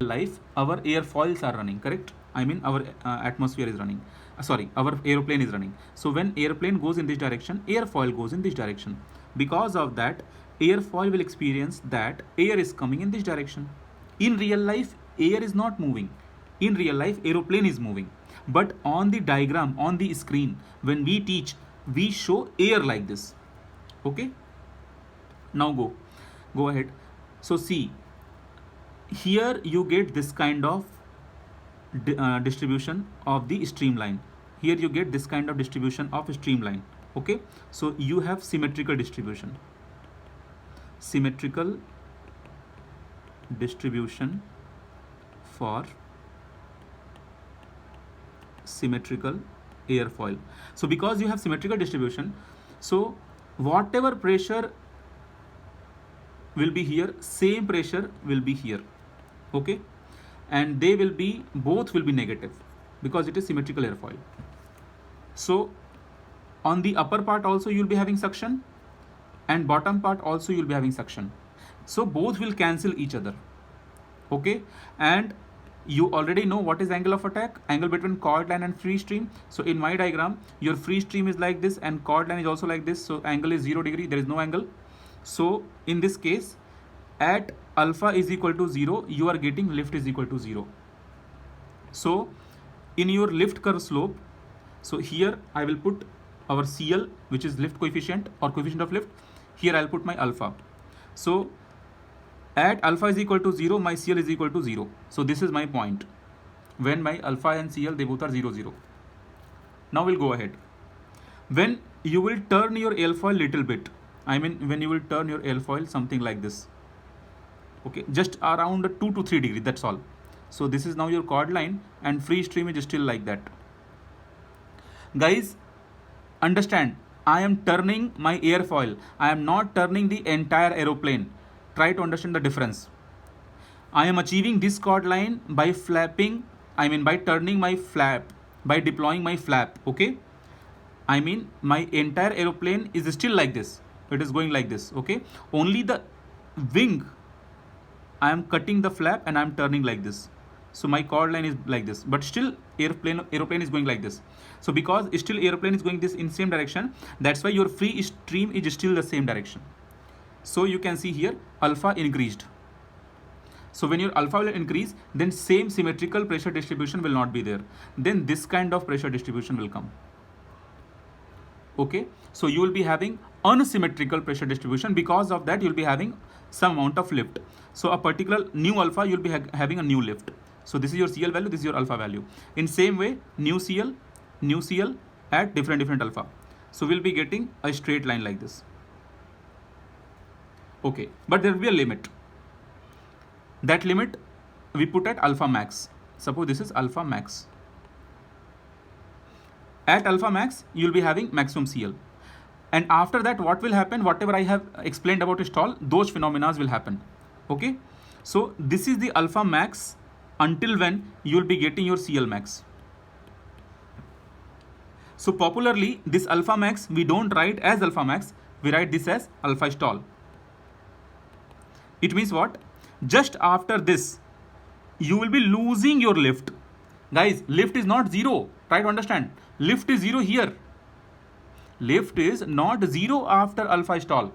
life, our airfoils are running, correct? I mean, our atmosphere is running. Sorry, our aeroplane is running. So when airplane goes in this direction, airfoil goes in this direction. Because of that, airfoil will experience that air is coming in this direction. In real life, air is not moving. In real life, aeroplane is moving. But on the diagram, on the screen, when we teach, we show air like this. Okay? Now go ahead. So see, here you get this kind of distribution of the streamline. Here you get this kind of distribution of streamline. Okay, so you have symmetrical distribution. Symmetrical distribution for symmetrical airfoil. So because you have symmetrical distribution, so whatever pressure will be here, same pressure will be here. Okay, and they will be, both will be negative because it is symmetrical airfoil. So on the upper part also you will be having suction, and bottom part also you will be having suction. So both will cancel each other. Okay, and you already know what is angle of attack, angle between chord line and free stream. So in my diagram, your free stream is like this and chord line is also like this. So angle is 0 degree, there is no angle. So in this case, at alpha is equal to 0, you are getting lift is equal to 0. So in your lift curve slope, so here I will put our CL, which is lift coefficient or coefficient of lift. Here I'll put my alpha. So at alpha is equal to 0, my CL is equal to 0. So this is my point. When my alpha and CL, they both are 0, 0. Now we'll go ahead. When you will turn your airfoil little bit, I mean when you will turn your airfoil something like this. Okay, just around 2 to 3 degree, that's all. So this is now your chord line and free stream is still like that. Guys, understand, I am turning my airfoil. I am not turning the entire aeroplane. Try to understand the difference. I am achieving this chord line by flapping, I mean by turning my flap, by deploying my flap. Okay, I mean my entire aeroplane is still like this. It is going like this. Okay, only the wing, I am cutting the flap and I am turning like this. So my chord line is like this, but still aeroplane is going like this. So because still aeroplane is going this in same direction, that's why your free stream is still the same direction. So you can see here alpha increased. So when your alpha will increase, then same symmetrical pressure distribution will not be there. Then this kind of pressure distribution will come. Okay, so you will be having unsymmetrical pressure distribution. Because of that, you will be having some amount of lift. So a particular new alpha, you will be having a new lift. So this is your CL value, this is your alpha value. In same way, new CL at different alpha. So we'll be getting a straight line like this. Okay, but there will be a limit. That limit we put at alpha max. Suppose this is alpha max. At alpha max, you will be having maximum CL. And after that, what will happen? Whatever I have explained about stall, those phenomena will happen. Okay, so this is the alpha max until when you will be getting your CL max. So popularly, this alpha max we don't write as alpha max, we write this as alpha stall. It means what? Just after this, you will be losing your lift. Guys, lift is not 0. Try to understand. Lift is 0 here. Lift is not 0 after alpha stall.